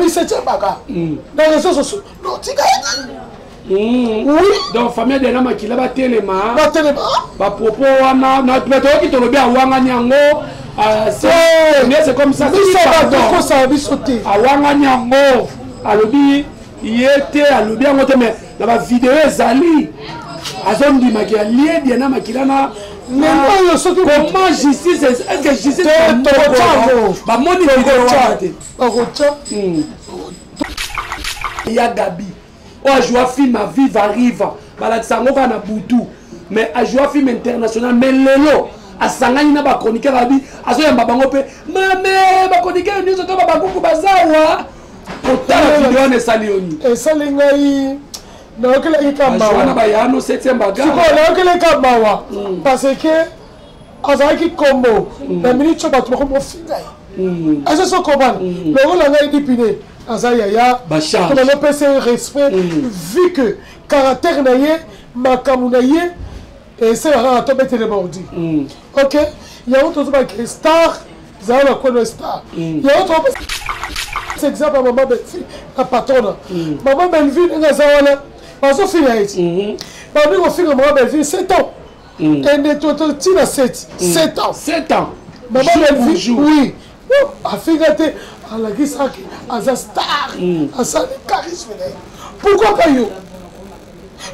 mis 7e bagarre. Dans les réseaux sociaux. Non, tu gagnes. Oui. Donc, famille de Nama qui l'a téléma. Ba téléma. Ba propos, notre méthode qui te le bien à Wanganyango. C'est comme ça. Ça va sauter. À Wanganyango. À l'obi, il était à l'obi à monter, mais dans la vidéo, Zali. À zone du maquillage, lié Diana Makilana. Comment justice est-ce que justice est un bah mon il y a Gabi oh je vois film à vivre arrive bah ça on va na Boutou mais à jouer film international mais lelo à sangani na ba chroniqueur Gabi à zo yamba bango pe mame ba chroniqueur nous to ba kuku bazawa pourtant la vidéo ne salioni et ça lingai non que les Kamawa ba ya no 7e bagarre non que les Kamawa parce que azaki combo na minute ba tu ko finga asa so komana le rôle nga dipine azaya ya bachar on a passé respect vu que caractère na ye makamu na ye et c'est rare to mettre les bordi OK il y a autre truc star za la quoi star il y a autre c'est exemple maman Belfi la patronne maman Belfi nga za wala bazo finga iti ba bi ko finga maman Belfi 7 ans et de tout tira 7 ans 7 ans maman Belfi oui a fingate à la gisaki à sa star à sa charisme pourquoi pas yo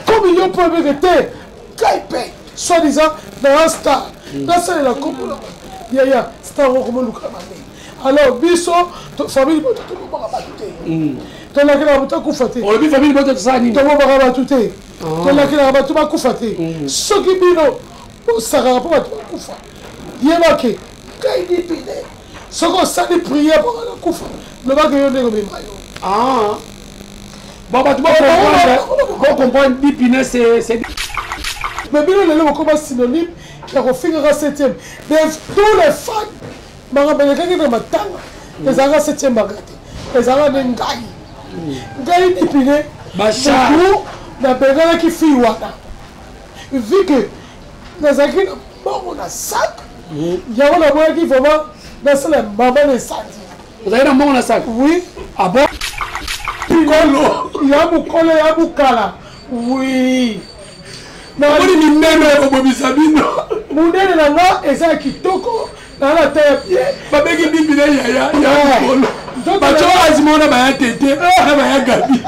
comme il y a pas vérité kaipe soit disant dans un star dans ça la coupe ya star comme le alors biso famille boto to ba batute to la kila boto kufate on le famille boto ça ni to ba batute to la kila boto ba kufate soki bino o sara pa boto kufa yebake kai di pine soko sali prière pour la kufa le ba que yo nego bimayo bon bah tu vas comprendre di pine c'est mais bino le comme synonyme qui a finir à 7e mais tous les fans Marabelekaki na matanga ezanga 7e bagate ezanga ngai ngai dipine bachar na bengala ki fi wana vu que nazaki na bongo na sac yango na boya ki vraiment na sala maman na sandi vous avez na bongo na sac oui ah bon kolo ya bukala oui na boni minene ko bisabino munene na nga eza kitoko dans la terre ba begi bibile ya kolo ba cho azimona ba ya tete na ba ya gabi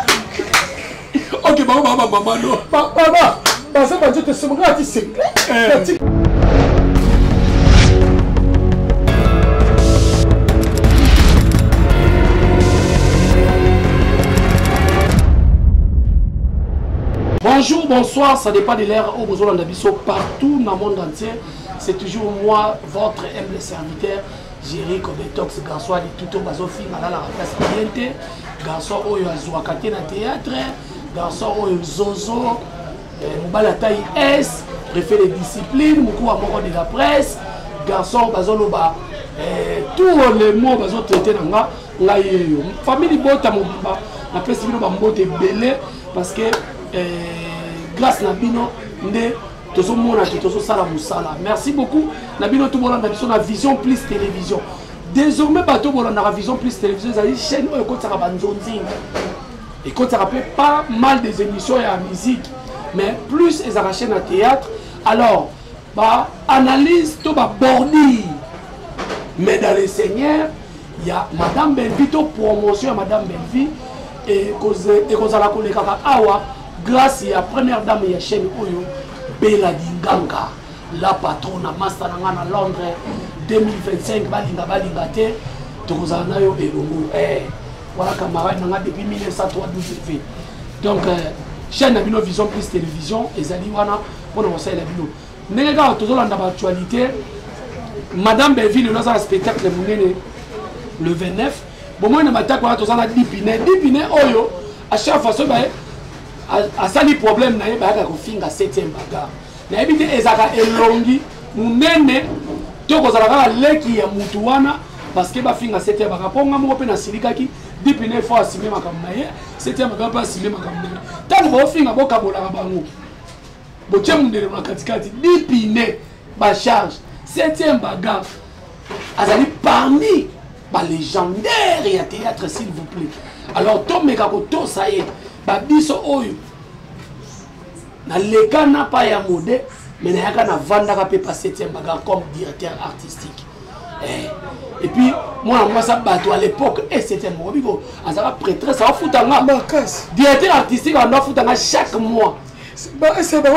OK ba mama no ba ça ba te semonga ti secret Bonjour, bonsoir, ça dépend de l'ère au besoin d'Abisso partout dans le monde entier. C'est toujours moi, votre humble serviteur, Jerry Kobetox, garçon de tout au basofi, à la place ambiente, garçon au Zouakate na théâtre, garçon au Zozo, Moubala taille S, préfet les disciplines, Moukou Amoro de la presse, garçon bazoloba, tous les mots bazo traité dans la famille Bota Mouba, la presse Bino Bambote belé parce que grâce à Bino, merci beaucoup. Nabino tout le monde a la Vision Plus Télévision. Désormais, bateau on a Vision Plus Télévision, c'est une chaîne où écoute ça et quand ça rappelle pas mal des émissions et la musique, mais plus ils ont chaîne à théâtre. Alors, bah analyse tout ba bordi. Mais dans les seigneurs, il y a Madame Belvi, promotion à Madame Belvi et cause à la collègue Awa. Grâce à la première dame de la chaîne Oyo, Bella Dinganga, la patronne à Mastananga à Londres, 2025, Balinga Te, Tozanayo et Lomo. Voilà, camarade, depuis 1903 TV. Donc, chaîne Nabino Vision Plus Télévision, et Zaliwana, pour nous montrer la vidéo. Mais les gars, toujours dans l'actualité, Madame Belville, nous avons un spectacle le 29. Bon, moi, je vais vous dire, Dipine, Oyo, à chaque fois, a sali problème na ye ba ka ko finga 7e bagarre na ebite ezaka elongi munene to ko zalaka leki ya mutu wana parce que ba finga 7e bagarre ponga mo pe na silikaki dipine fo asime makambo na ye 7e bagarre pa asime makambo na tango bo finga bo kabola ka bango bo tchemundele na katikati dipine ba charge 7e bagarre azali parmi légendaire et à théâtre, s'il vous plaît. Alors, Tom Megakoto, ça y est, Babiso Oyo. Na leka n'a pas ya modé, mais na yaka na vanda kapé pas 7e bagarre comme directeur artistique. Et puis, moi, ça bateau à l'époque, et c'était mon bigo. À ça prêtresse, ça va foutre un directeur artistique, on doit foutre chaque mois. C'est bon,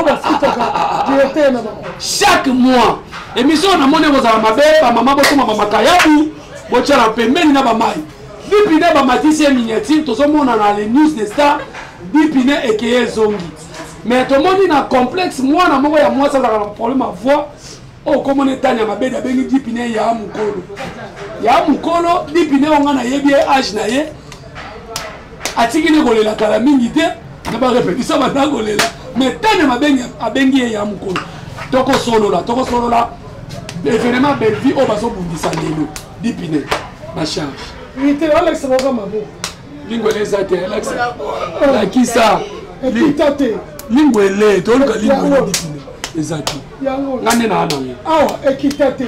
directeur. Chaque mois. Émission, on a monnaie aux amabés, maman, maman, Kayabu, Bocha la pembe, na bamai. Bipine, bamatisi et miniature, tout le monde a les news des stars, Bipine et Keye Zongi. Mais tout le monde est complexe, moi, ça a un problème à voix. Oh, comment on est à ma bête, avec Bipine, il y a un moukolo. Il y a un moukolo, Bipine, on a yébié, âge naïe. Atiki ne golé la calamité, n'a pas répété ça, maintenant golé là. Mais tant de ma bête, à Bengi, il y a un moukolo. Toko solo là. Événement, belle vie, au baso bundisa lelo. Bipine, ma charge. Oui, tu es Alex Rogama. Lingwele zate, Alex. La qui ça? Lingwele, tu as le lingwele dipine. Exact. Ngane na anange. Ah, équitate.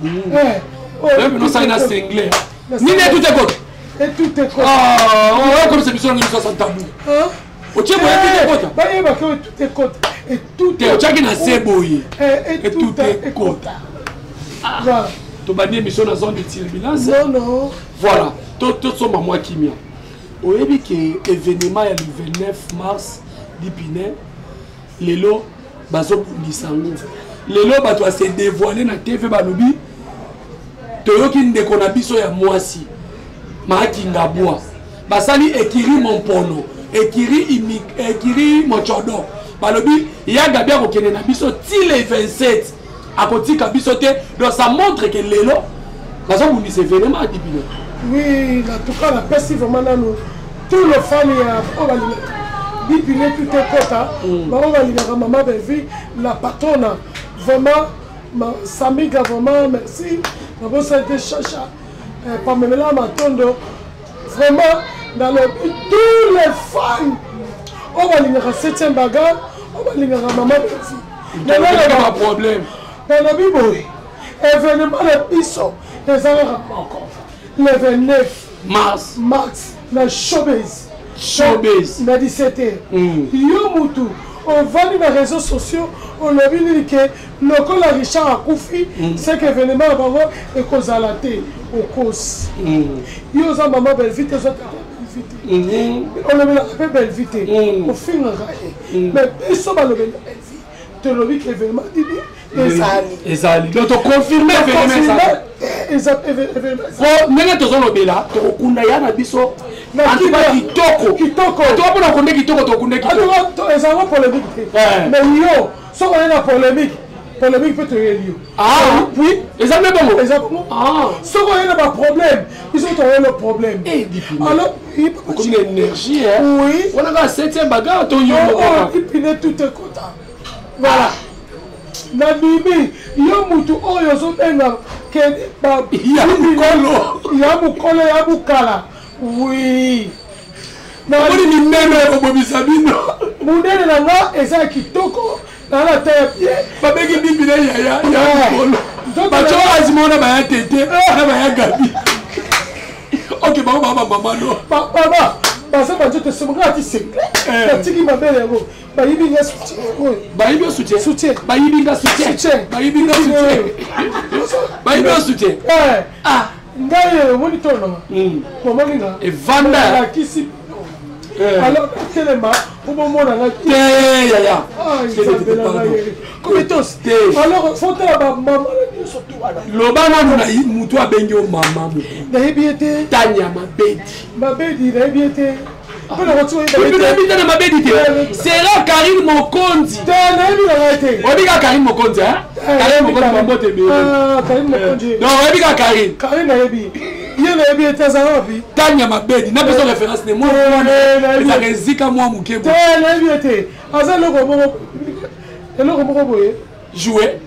Non, ça est anglais. Ni ne tout est bon. Et tout est bon. Ah, comme c'est mission en 1960 tabou. O tchè boye tout est bon. Bah, il va que tout est côte. Et tout est. O tchè qui na se boye. Et tout est côte. Voilà. Tu vas dire mission dans zone de turbulence. Non. Voilà. Tout sont moi qui m'y a. Au début que événement le 29 mars d'Ipine, lelo bazo bundisango. Lelo bato a se dévoiler na TV balobi. Toyoki ndekona biso ya mwasi. Maaki ngabwa. Basali ekiri mon pono. Ekiri mochodo. Balobi ya gabia ko kene na biso ti le 27. À côté Kabisote, donc ça montre que l'élo, parce que vous dites événement à Dipine. Oui, en tout cas, la peste vraiment dans nous. Tous les fans, on va dire, Dipine tout est quota. On va dire, maman Belvi, la patronne, vraiment, Samiga, vraiment, merci. D'abord, ça a été chacha. Pamela Matondo, vraiment, dans le tous les fans, on va dire, 7e bagarre, on va dire, maman Belvi. Il n'y a pas de problème. Mais la Bible, événement de Bissot, les Arabes encore. Le 29 mars, la showbiz. La 17h. Yomutu, on va dans les réseaux sociaux, on a vu que le col à Richard Akoufi, c'est qu'événement est causé à la tête, au cause. Yosa maman belle vite, les autres belle vite. On a vu la belle vite, au fin de mais Bissot va le belle vite. Tu as vu que l'événement dit Ezali. Donc, tu confirmes l'événement. Bon, mais tu as vu là, tu as vu là, Kitoko. Kitoko. Tu as vu là, Kitoko, tu as vu Kitoko. Tu as polémique. Mais yo, si on est dans polémique peut te relier. Ah, oui. Exactement. Ah. Si on est dans problème, ils ont le problème. Alors, il faut une énergie. Oui. On a la 7e bagarre, tu as eu tout est content. Voilà. Na bibi yo mutu oyo zo benga ke ba ya mukolo ya bukala. Oui. Na boni minene ko bisabino. Munene na nga eza kitoko na la tête. Ba begi bibi na ya mukolo. Ba cho azimona ba ya tete na ba ya gabi. OK ba mama no. Baba parce que tu te sens gratuit c'est clair. Tu qui m'appelle go. Bayibi nga soutien. Bayibi soutien. Soutien. Bayibi nga soutien. Bayibi nga soutien. Bayibi nga soutien. Ah, ngaye woni tono. Comment nga? Et vanda la kisi. Alors tellement pour moment na ya. Ah, comme tous. Alors faut la maman surtout ala. Lobana na mutu abengi o mama mu. Dahibiete. Tanya mabedi. Mabedi dahibiete. C'est Karim Mokonzi. Obiga Karim Mokonzi, hein? Karim Mokonzi Mambote Bé. Karim Mokonzi. Non, Obiga Karim. Karim Naebi. Il y a des Tazarobi. Tanya Mabedi, n'a pas de référence de moi. Il a rézika moi Mouké. Jouer.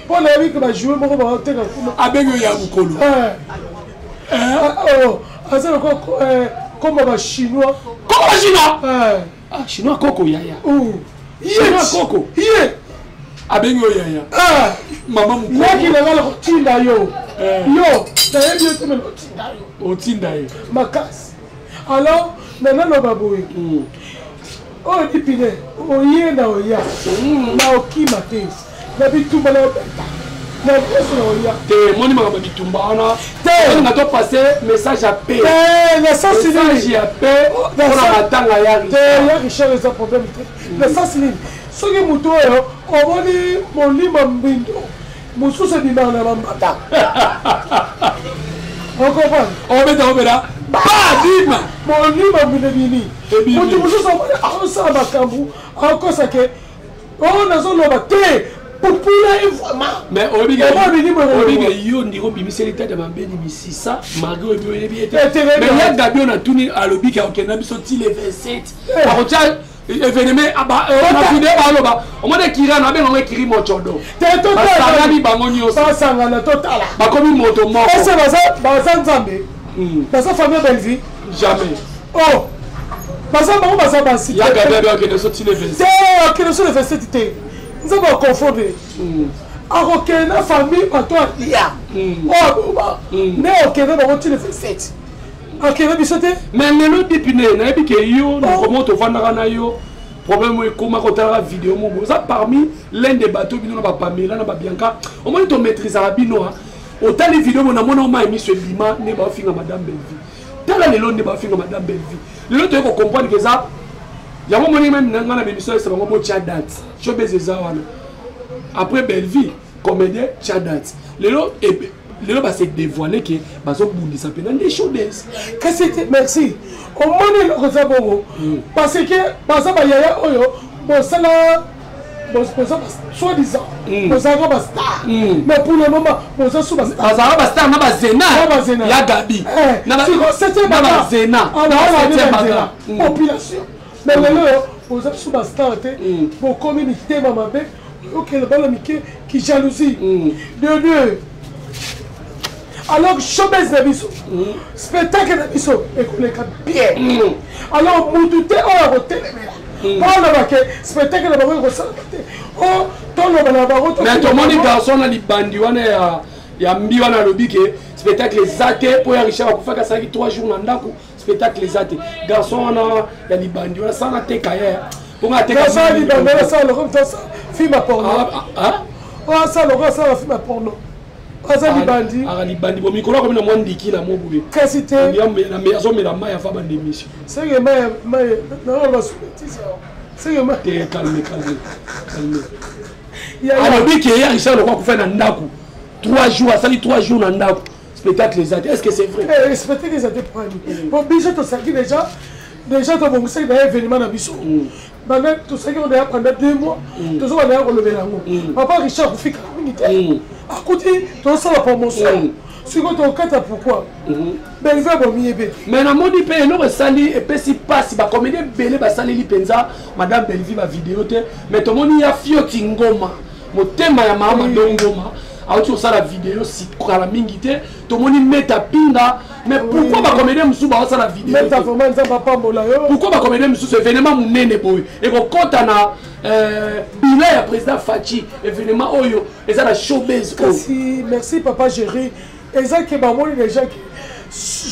Pour la vie que va jouer, mon robot. Abego Yamoukolo. Comme un chinois. Comme un chinois? Ah, chinois coco yaya. Chinois coco. Yeah. Abengo yaya. Ah, maman Moukolo. Là qui n'a pas le tinda yo. yo nayebi yo te mena otinda ye makasi alors nana loba boye oyo dipine oye na oya na okima te na bitumba na obeta na biso na oya te moni makambo ya bitumba wana te nga to passe message ya paix na sens message ya paix mpona matanga ya te ya richard eza problème te na sens nini soki moto oyo omoni molima mbindo mosusu ebimaka na bambata okomprendre obeta obeta badima molima mbindo bini moto mosusu akosala makambo akosake oyo nazoloba te popula vraiment mais obike yo ndiko bimiseli tata mambeni misisa malgré oyebi oyebi ete mais ya gabi on a tuni alobiki akokenda biso ti le 27 akotia événement na video baloba omona kirana abenga ngo kiri mochodo basangani bango nyonso basangana totala bakomi moto moko ese baza nzambe baza famille Belleville jamais oh baza bango baza basi ya gabi abe akende so ti le 27 te akende so le 27 te nzambe akonfondre akokende na famille bato alia oyo aboba nde okende bango ti le 27 akende biso te mais lelo dipine nayebi ke yo nakomo tovandaka na yo problème ekoma kotalaka video moko oza parmi l'un des bateaux bino na bapamela na babianka omoni tomaîtrisaka bino otali video mo namona oma emiso ebima nde baofinga madame Belleville tala lelo nde baofinga madame Belleville lelo toye kocomprendre ke eza yango moni meme nga na bemission esa bango botia date showbiz eza wana après Belleville comédien tia date lelo base dévoilé que bazobundisa pena nde showbiz kasi te merci omoni eloko eza bongo parce que baza bayaya oyo bosala soi-disant bozalaka bastar mais pour le moment boza su bazalaka bastar na bazena ya gabi na bazena population mais lelo oyo boza su bastar te bokomi mitema mabe okele bana mike ki jalousie de deux alors showbiz na biso spectacle na biso ekoleka bien alors mutu te oyo akotelemela mpona bake spectacle na bango ekosalaka te o toloba na bango mais tomoni garçon na libandi wana ya mbi wana alobi ke spectacle eza te mpo ya richard akufaki asalaki 3 jours na ndako spectacle eza te garçon wana ya libandi wana sana teka ye mponga ateka libandi wana sala lokomi tosa film ya porno asala lokomi asala film ya porno aza libandi aka libandi bo mikolo akomi na mwa ndiki na moboye kasi te azomela mai afa bandémission senge mai naona basubetisi senge mai te calme alobi ke ya richard lokwa akufa na ndako 3 jours asali 3 jours na ndako spectacle eza te est ce que c'est vrai spectacle eza te prani bon biso tosaki déjà tobongisaki na événement na biso banda tosaki on est pendant 2 mois tozoba na kolobela yango papa richard kufika mingi te akuti tosala promotion siko tokata pourquoi Belleville bomi ebe mais namoni mpe eloko esali epesi mpasi bacomédie ebele basaleli mpenza madame Belleville bavideo te mais tomoni ya fioti ngoma motema ya mama dongoma auti osala video sikala mingi te tomoni meta pinga mais pourquoi bacomédie mosusu baosala video pourquoi bacomédie mosusu événement monene boye ekokɔta na bilan ya président Fachi événement oyo eza na showbiz kasi merci papa Géry eza ke bamoni déjà ke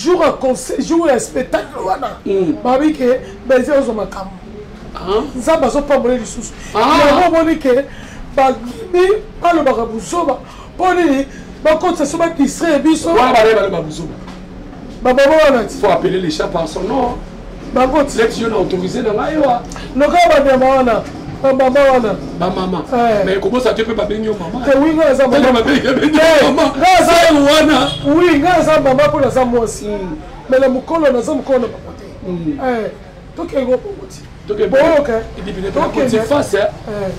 jour à concert jour à spectacle wana babi ke Belleville ozo makambo nzambe azopambola lisusu yango omoni ke bagimi balobaka buzoba mpo nini bakotisa so badistrait biso wana baleba buzoba bababa wana ti faut appeler les chats par son nom bakoti leti yo na autorisé na ngai wa loka banyama wana bamama wana bamama mais kobosa te mpe babengi yo mama te wi ngai aza mama wana wi ngai aza mama mpo naza mwasi mais na mokolo naza mokolo na bango te tokengo bongo ti boyoka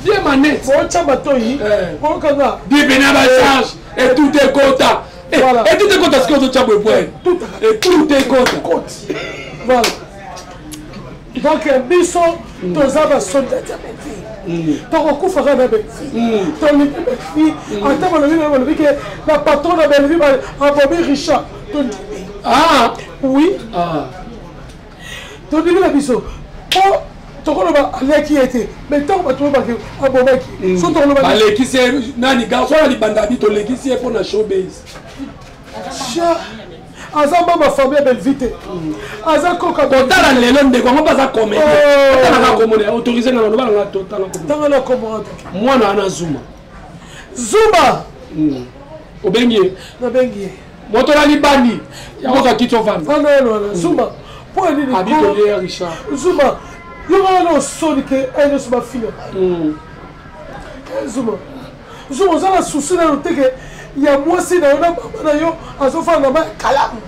bien manette bootya matoi boyokanga dibina bachange et tout est kota et tout est kota sikoyo ozotya boeboye et tout est kota voilà donc biso toza basoldat ya Belleville tokokufaka na Belleville tolibi Belleville ata balobi na balobi ke na patron na Belleville abomi richard tondimi oui tondimi na biso po tokoloba aleki ete mais ntango bato obaki abomaki so tokoloba balekisi nani garçon na libanda bi tolekisi ye mpo na showbiz Aïcha Azamba ma famille belle vite. Azako Tala lelo ndeko ngo baza comédien. Tala ka comédien autorisé na loba nga total ko. Tala na comment. Mwana ana Zuma. Zuma. Obengi. Na bengi. Moto la libani. Ya ko kitso femme. Ah non Zuma. Pour aller Habito de Richard. Zuma. Yo va no soni que elle ne soit fille. Zuma. Zuma ça la souci na teke. Il y a moi si na ona baba na yo azofa na ba kalamu.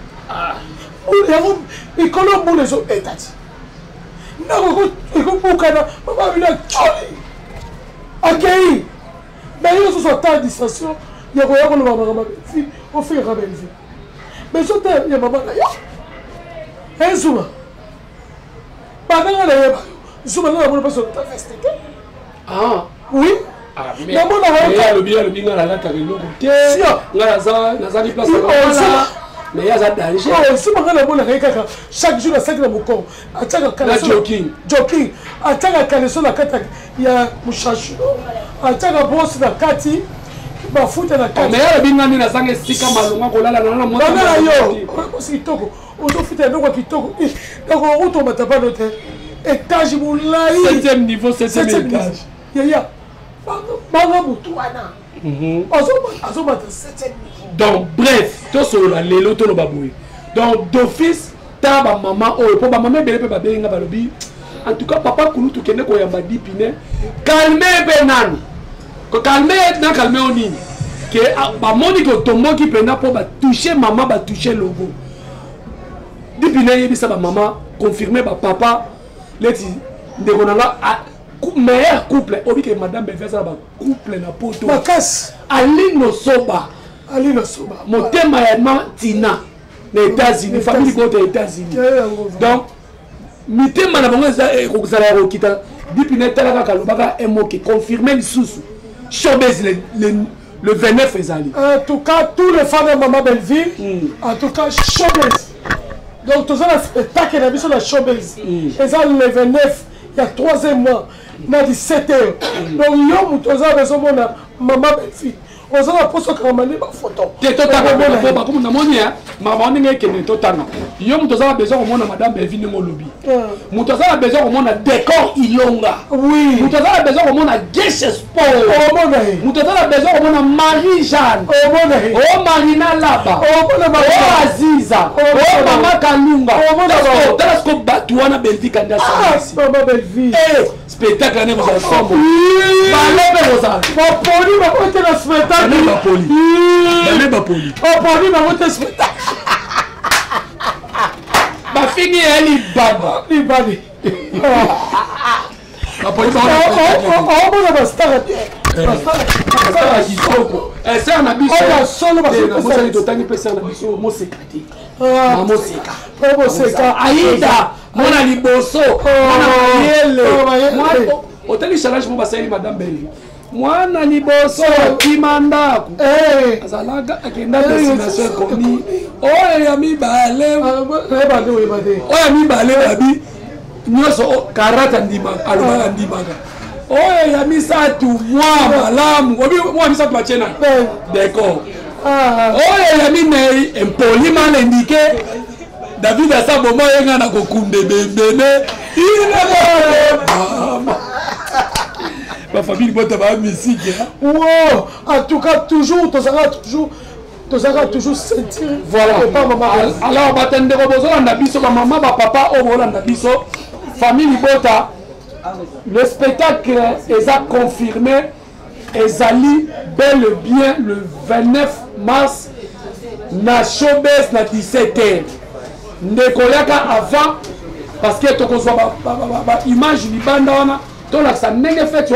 Il connaît beaucoup les autres états. Il connaît beaucoup de accueilli. Mais il y a ce temps de distanciation. Il y a un peu de maman qui on fait la belle vie. Mais ce temps, il y a maman là. Et Zuma. Pendant que Zuma n'a pas besoin de fester. Ah, oui. Mais le bien la lata le côté. Nazali place là. Mais il y a des dangers. Si on regarde la bonne chaque jour, à 5 de mon corps, à chaque jogging, à chaque caleçon, il y a mouchachu, à chaque brosse, la kati, ma foute la kati. Mais il y a des gens qui sont malheureux, qui ont la montagne. C'est kitoko. On doit faire des gens qui kitoko. Donc on retourne à tabac d'hôtel. Étage moulai. 7e niveau, 7e étage. Yaya. Banga Boutouana. Donc, bref, tout ce là, les lotos no baboué. Donc, d'office, ta ba maman, oh, pour ba maman, belle ba benga balobi. En tout cas, papa Koulou, tu connais quoi yamba dipine. Calmez Benan. Calmez, non, calmez on y. Que ba moni que tombo qui prend pour ba toucher maman, ba toucher logo. Dipine, il ça ba maman, confirmer ba papa, leti, de konanga. Meilleur couple, obi que madame Belfait ça ba couple na poto. Makas Alino Soba. Alino Soba. Motema ya Tina les États-Unis, famille côté États-Unis. Donc mitema na bango za ko sala ro kita dipine tala ka lobaka emo qui confirmer le sous. Showbiz le 29 ezali. En tout cas tous les fans de Maman Belleville, en tout cas showbiz. Donc tous les spectacles na biso la showbiz. Et ça le 29 il y a 3e mois. Na 17h. Donc yo mutoza bezomona Maman Belleville. On a posé comme une photo. Tu es totalement bon. Comme on a dit, maman n'est que totalement. Yo mutoza besoin au monde Madame Belleville no lobby. Mutoza besoin au monde décor ilonga. Oui. Mutoza besoin au monde Guest Sport. Oh mon ami. Mutoza besoin au monde Marie Jeanne. Oh mon ami. Oh Marina Laba. Oh mon ami. Oh Aziza. Oh Mama Kalunga. Oh mon ami. T'as ce que Batouana Belleville candidat ici. Maman Belleville. Eh, spectacle ne vous ensemble. Balé vous a. Pour poli ma côté le spectacle. Balé ma poli. Balé ma poli. Oh poli ma côté spectacle. Ma fille elle est baba. Elle baba. Ma poli ma. Oh mon ami star. Star Kitoko. C'est un abisso. Oh solo parce que ça est totalement passé un abisso. Moi c'est caté. Maman c'est. Maman c'est. Aïda. Mona liboso. Mona yele. Moi hôtel challenge pour passer Madame Belleville. Mwana liboso kimandako azalaga akenda destination komi oyo ya mibale oyo mibale babi nyoso karata ndima alobaka ndimaka oyo ya misatu mwa malamu obi mwa misatu machena d'accord oyo ya minei empolima l'indiqué David asaboma yenga na kokunde bembene ma famille bote ba musique. Wow, en tout cas toujours sentir voilà pas maman. Alors batende ko bozo na biso ba maman ba papa o bola na biso famille bota. Le spectacle est confirmé ezali bel et bien le 29 mars na showbiz na 17h. Ndekoyaka avant parce que to ko so ba image ni banda wana. Donc là, ça n'est fait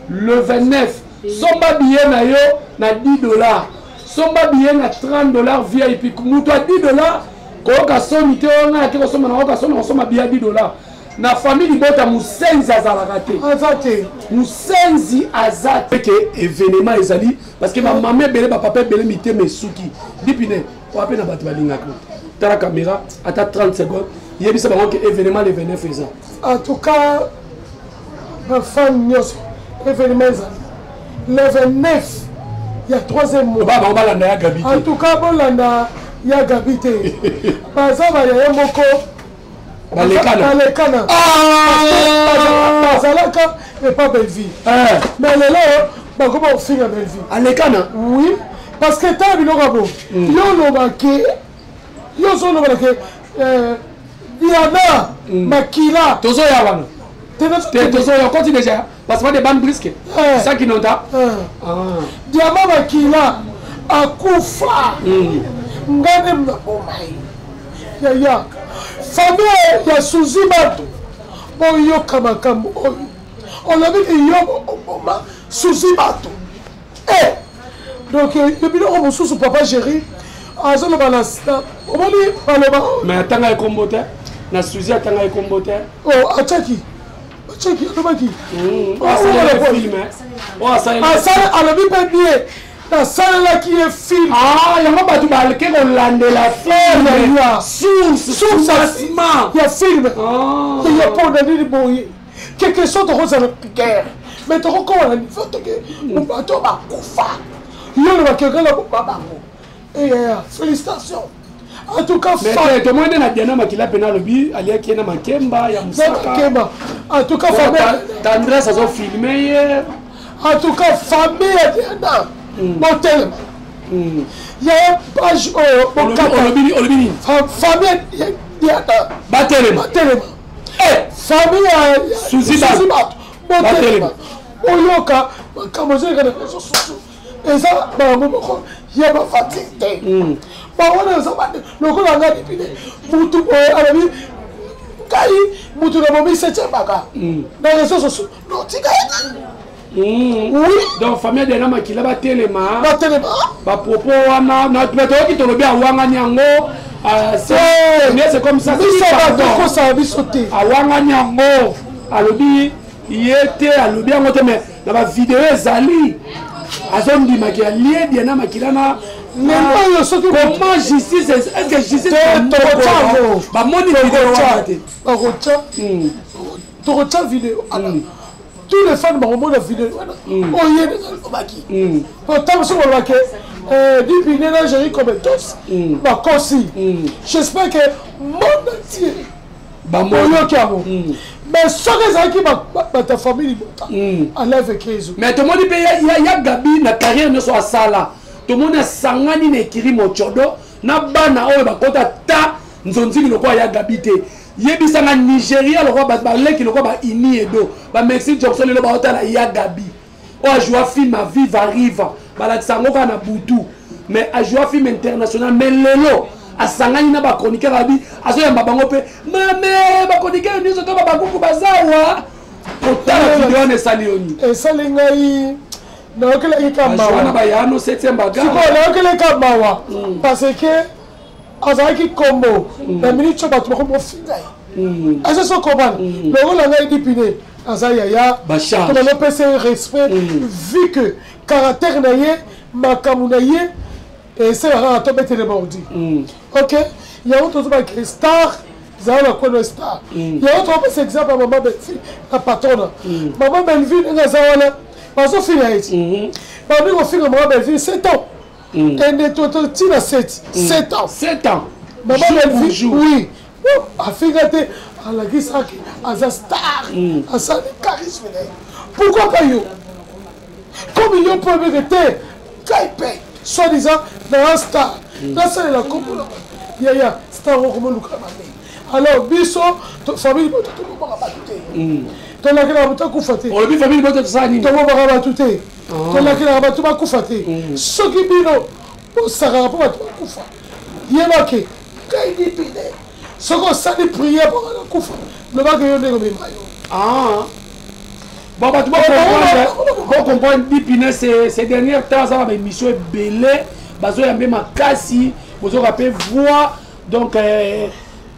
le 29. Somba billet na yo na $10. Somba billet na $30 VIP. Mouto à $10. Koka somi te on a kiko soma na koka somi on soma billet $10. Na famille bota musenzi azalakate. Azate. Musenzi azate que événement ezali parce que ma maman belé ba papa belé mité mesuki. Dipine. On appelle na batu balinga ko. Tala caméra à 30 secondes. Yebisa ba que événement le 29 ans. En tout cas ma femme, l'événement le 29 il y a troisième mot. En tout cas, Bolanda, il y a Gabité. Par exemple, il y a un moko. Balekana. Bazalaka et pas Belleville. Mais là, on va finir Belleville. Alekana. Oui. Parce que t'as vu le rabot. Yo marqué. Yo sont marqué. Diana. Makila. Tozo Yawana. Tozo Yawana. Continue déjà. Parce que des bandes brisques. C'est ça qui n'ont pas. Diana Makila. Akufa. Ngane Mnabomaï. Yaya. Famille ya Suzy Bato. Bon yo kamakambo. On a vu que yo Obama Suzy Bato. Donc depuis le moment sous papa Géry, azo le balance. On va dire palema. Mais attends à comboter. Na Suzy attend à comboter. Oh achaki. Achaki atomaki. Ah ça le film. Oh ça. Ah ça a le bien bien. La salle là qui est film. Ah, il y a pas tout mal que on lande la film. Source il y a film. Il y a pas de boy. Quelque chose de rose à la guerre. Mais tu recommandes la niveau que on bateau va kufa. Il y a le quelqu'un là pour papa. Et félicitations. En tout cas, mais tout le monde a bien ma qui l'a pénal bi, alia qui est na makemba, ya musaka. En tout cas, famille Tandra ça sont filmé. En tout cas, famille Diana. Bon tellement. Il y a une page au famille Diana. Batelema. Famille Suzy Bato. Batelema. Oyoka, comme je regarde les sociaux. Et ça, il y a ma fatigue. Bah on a ça, le coup on a dit, Moutou à la vie, Kai, Moutou na momi 7e baka. Dans les réseaux sociaux. Non, tu gagnes. Oui. Donc famille de nama qui là Telema. Ba propos wana na plateau qui te le bien wanga nyango. C'est comme ça. C'est ça bisoté. Wanga nyango. Alobi yete alobi ngote mais na ba vidéo ezali. Azondi makia lié bien nama kilana. Mais moi surtout comment justice est-ce que justice ba moni vidéo wana. Rocha vidéo. Tous les fans m'ont montré la vidéo. Oh, il y a des gens pourtant, si on voit que depuis l'Algérie comme tous, j'espère que le monde entier mais ce que ta famille enlève 15 mais tout le monde il y a Gabi na carrière ne soit ça là tout le monde a sangani ne kiri mochodo na bana oyo bakota ta nzonzi le quoi il y a Gabi te yebisanga Nigeria le roi baleki le roi ba ini edo ba Mexique Jackson le ba hôtel ya Gabi o a joué film à Viva Riva bala tsango kana butu mais a joué film international mais lelo a sangani na ba chroniqueur Gabi aso ya bango pe mame ba chroniqueur ni zo to ba bakuku bazawa otala vidéo ne salioni e salingai na okela ikamba na ba yano 7e baga siko na okela ikamba parce que azaki combo la minute choba tu ko finga asa so komana le rôle nga dipine azaya ya comme le PC respect vu que caractère naie makamunaye et c'est rare to mettre les bordi OK il y a autre chose star zala ko star il y a autre exemple maman Belvi la patronne maman Belvi nga zala bazo finga iti ba bi ko finga maman Belvi 7 ans. Et de total, tu as 7 ans. 7 ans. Maman Belvi, oui. A figate, à la Gisaki, à la star, à sa charisme. Pourquoi pas yo? Comme ils ont pu vérité, Kaipé, soi-disant, dans un star. Là, c'est la communauté. Yaya, star au Romain Lukamane. Alors, Bisso, famille, tout le monde va battre. Ton la grave, tu as couffaté. On a famille, tu as ça, tout le monde va battre. Ton la grave, tu as couffaté. Ce qui bino, ça va pas couffa. Il y a marqué, quand il dit bine, ce qu'on s'est dit prier pour la couffa, le bac est au nez. Ah. Bon, bah, tu vas comprendre, Dipine, ces dernières temps, ça va une mission belée, bazo y a même ma cassi, vous aurez rappelé voix, donc,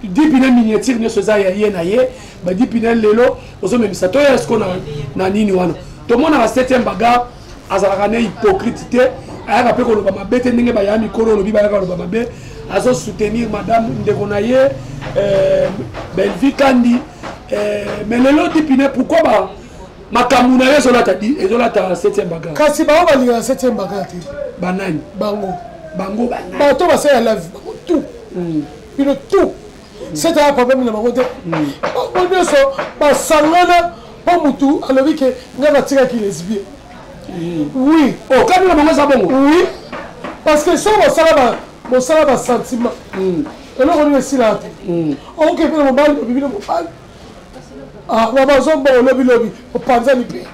Dipine miniature, ne se zaye yenaye, bah, Dipine lelo, vous aurez même ça, toi, est-ce qu'on a nini wana? Tout le monde a la 7e bagarre, à la hypocrite, à rappelé qu'on va m'abêter, n'est pas yami, qu'on va m'abêter, à soutenir madame makambo na ye ezolata 7e bagarre kasi bango balingaka 7e bagarre te banani bango banani bato basala la vie bango tout bino tout c'est un problème na bango te bango nyonso basangana mpo mutu alobi ke ngai natikaki lesbien oui kani na bango eza bongo oui parce que so bosala basentiment eloko nini esila te okokepe na mobali obibi na mobali babazomba olobilobi opanzani mpe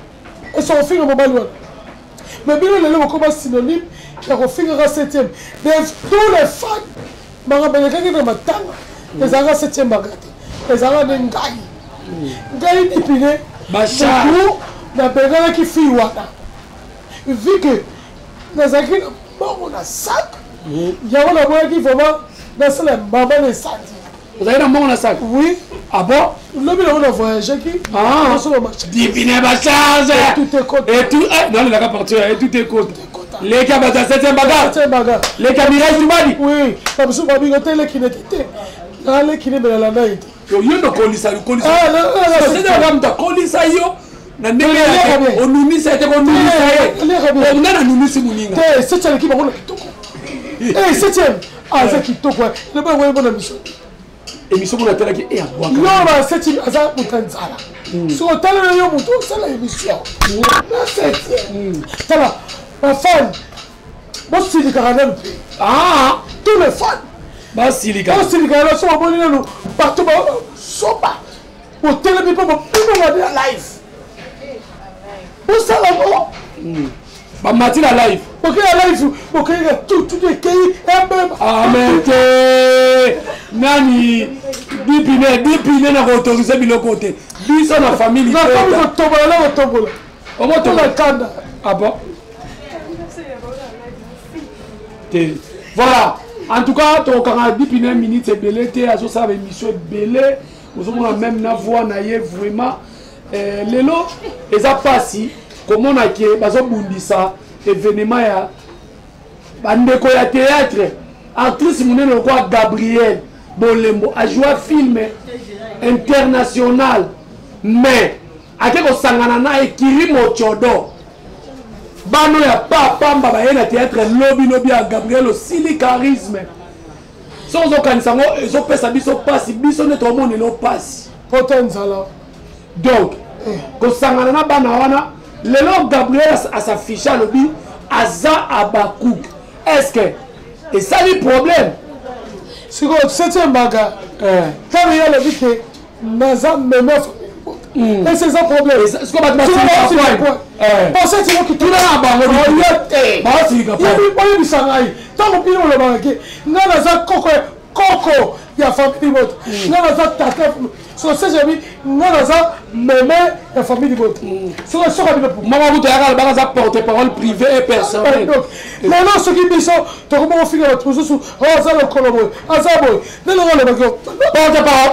ese kofinga mobali wana mais bino lelo bokoma synonyme ya kofingaka 7e de tous les fans bangabelekaki na matanga ezalaka 7e bagarre te ezalaka nde ngai dipine mutu nabenganaki fille wana vu que nazalaki na mbongo na sac yango naboyaki vraiment nasala mama na esandi ozali na mbongo na sac oui ah bon lobi nango na voyageki dipine bacharge et tout nalelaka partir et tout est côte leki abato ya 7e bagarre leki ya mirage dumadi oui na biso babingo te elekineki te nalekini melelanda ye te yo ndokolisa mutu akolisa yo na ndenge onunisa ete konunisa ye nga nanunisi moninga te 7e aleki bango na kitoko 7e aza kitoko lebango bona miso émission mona telaki e abwaka yo ba 7e aza moto ya nzala soki otalana yo moto osala émission na 7e tala bafan bosilikaka nanu mpe tous les fans bosilikaka na so baboni nanu bato basoba botelemi mpo bobimongani na live bosala ngo bamati na live bokei na live bokeyika tutu ekei emema amete nani dipine na koautorize biloko te biso na famille nakomi kotombola na kotombola omotola kanda bon voilà en tout cas tokanga dipine minutes ebele te azosala émission ebele ozomona même na voix na ye vraiment lelo eza pasi komonaki bazobundisa événement ya bandeko ya théâtre actrice monene lokwa Gabriel Bolembo ajoua film international mais ake kosangana na Ekiri Mochodo bano ya papamba baye na théâtre lobi ya Gabriel osili charisme so ozokanisa ngo ezopesa biso pasi biso nde tomonelo pasi poto nzala donc kosangana na bana wana lelo Gabriel asafishe alobi aza Abakouk est-ce que esali problème siko 7e bagarre ntango ye alobi ke naza meme ese eza problème oyebisa ngai ntango bino olobaka ke ngai naza koko ya famille moto ngai naza tata soko sejebi ngai naza meme ya famille moto soka bino mama kuto yakala bakaza porte parole privé et personnel lelo soki biso tokoma kofinga bato mosusu aza lokolo boye aza boye nelongo olobaki porte parole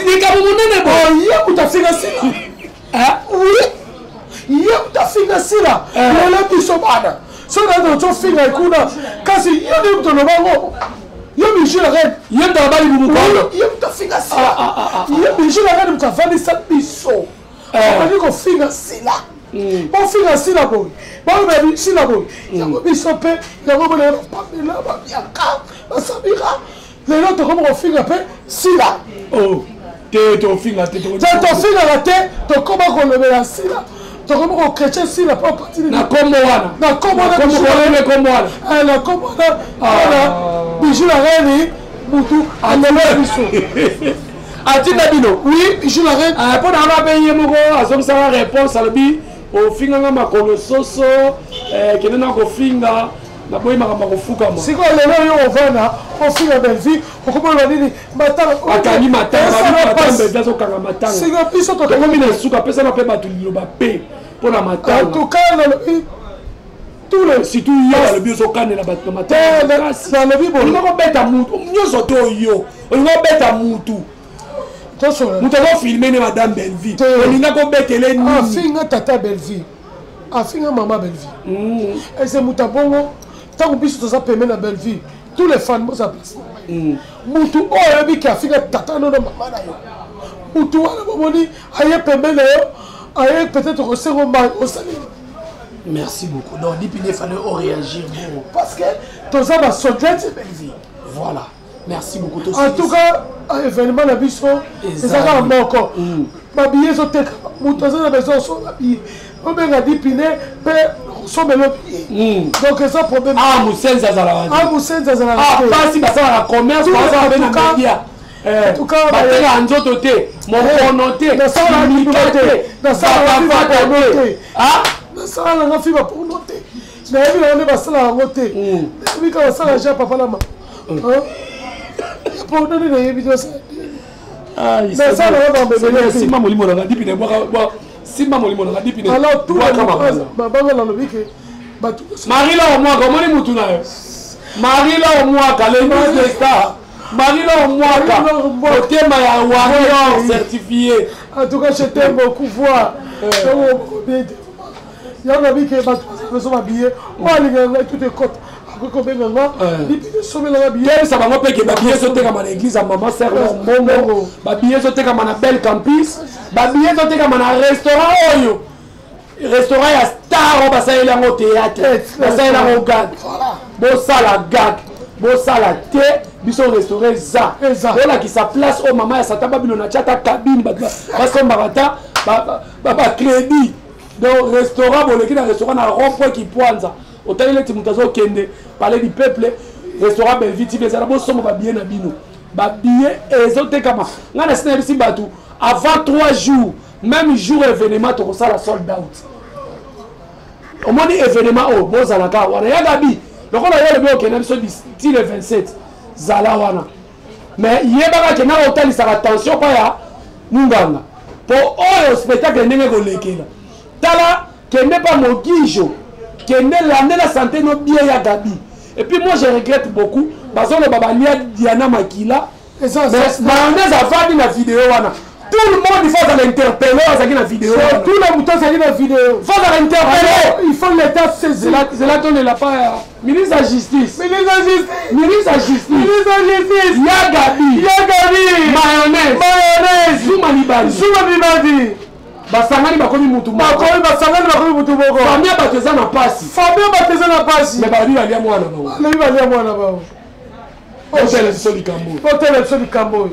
likambo monene boye ye mutu afinga sila ye mutu afinga sila lelo biso bana so nano tofinga ekuna kasi yo ndi mutu olobango yo bijou la reine ye mutu abali bumukondo ye mutu afinga sila ye bijou la reine mutu avandisa biso abandi kofinga sila bofinga sila boye balobebi sila boye yango biso mpe yango bona bapamela babiaka basamira lelo tokoma kofinga mpe sila tofingaka te tokoma kolobela sila tokoma kokretien sila mpo patili na kombo wana na kombo wana bijou la reine mutu alobela biso atinda bino oui bijou la reine mpo na nga mpe ye moko azongisaka réponse alobi ofinganga makolo soso kende na kofinga naboyi makambo akofukama sikoyo lelo yo ovanda ofinga belvi okomona nini akangi matanga azokanga matanga sikoyo biso tokomi na suka apesana mpe bato liloba mpe mpo na matanga tuka nalobi surtout yo alobi ozokandela bato na matangalobi olinga kobeta mutu nyonso te oyo olinga kobeta mutu mutu azofilme ne madame belvi olinga kobetele nini afinga tata belvi afinga mama belvi ese mutu abongo ntango biso toza peme na belvi tous les fans boza place mutu oyo oyebi ke afinga tata nono mama na yo mutu wana bomoni aye pembe na yo avec peut-être au second mal au salut. Merci beaucoup. Donc, il fallait réagir. Parce que tous ça va sauter. Voilà. Merci beaucoup. En tout cas, événement la biso, ils ont encore. Ma billet sont tek, mutoza na maison sont habillés. On a dit piné, sont le billet. Donc ça problème. Ah, Moussenza Zala. Ah, Moussenza Zala. Ah, pas si ça la commerce, ça va dans les en tout cas, batela nzoto te, mon connoté, dans ça la noté, dans ça la noté. Ah, dans ça la fibre pour noter. Mais il y a ça la noté. Mais quand ça la j'ai papa là. Pour donner des vidéos ça. Ah, il ça la va si maman limo na dipi ne boka si maman limo na dipi ne. Alors tout le baba la lobi que batu. Marie là au moins comment ni mutu na yo. Marie là au moins kale de star. Marie là au moins ka. Otema ya warrior certifié. En tout cas, je t'aime beaucoup voir. Il y a un ami qui est habillé. Moi, tout est côte. Ça va m'appeler que babillé sauté comme à l'église à maman sert mon babillé sauté comme à belle campus babillé sauté comme à restaurant oyo restaurant ya star ba ça il a au théâtre ba ça il a au gag bo sala gag bo sala té biso restaurant za voilà qui sa place au maman ya sata babilo na chata cabine parce que barata ba crédit donc restaurant bo le restaurant na rond-point qui poinza autant il est mutazo kende parler du peuple restaurant Belleville TV ça d'abord somme ba bien na bino ba billet ezote kama ngana sina bisi batu avant 3 jours même jour événement to ça la sold out au moins événement oh bozalaka wana ya gabi lokola yo le bio kena biso di le 27 zala wana mais yebaka kena hôtel ça attention pas ya nganga pour oyo spectacle ndenge ko lekela tala kende pas mogijo kende l'année la santé no bien ya gabi. Et puis moi je regrette beaucoup parce que le babalia Diana Makila mais mayonnaise a fait une vidéo wana tout le monde il faut l'interpeller ça qui la vidéo tout le monde ça qui la vidéo il faut l'interpeller il faut l'état saisir c'est là donner la part ministre de la justice ya gabi mayonnaise Zoumanibadi basangani bakomi mutu moko famille bateza na pasi mais bali balia mwana bao hôtel so likambo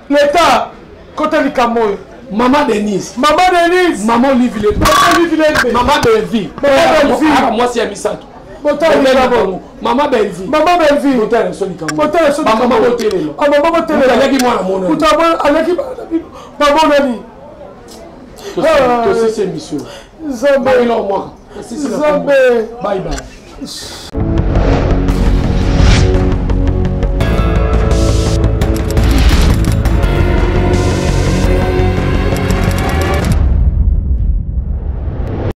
l'état côté likambo maman Denise maman Olivia maman Belvi moi c'est Misato maman Belvi hôtel so likambo maman hôtel alaki mwana mona c'est mission. Bye bye.